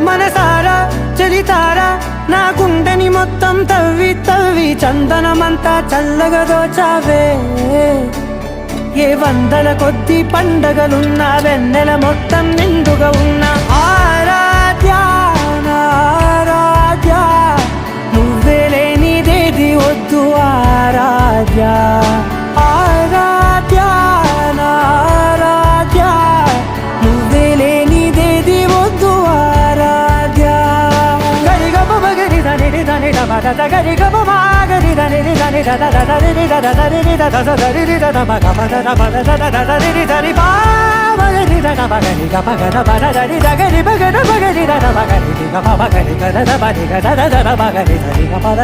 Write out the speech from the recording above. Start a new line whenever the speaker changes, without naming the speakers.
మనసారా చలితారా నా గుండెని మొత్తం తవ్వి తవ్వి చందనమంతా చల్లగా దోచావే ఏ వందల కొద్ది పండగలున్న వెన్నెల మొత్తం నిండుగా ఉన్న ఆరాధ్య నా ఆరాధ్య నువ్వే లేనిదేది వద్దు ఆరాధ్య ఆరాధ్య నా ఆరాధ్య నువ్వే లేనిదేది వద్దు ఆరాధ్య గరిగ బగరి దని దని డబడ గరిగ బగరి దని దని దద దరి దద దరి దద దరి దద బగ బద బద దద దరి దరి బా బగరి దద బగరి గ బగ బద దరి దగరి బగ బగరి దద బగరి గ బగరి గ దద బగరి గ దద దద బగరి దరి గ బద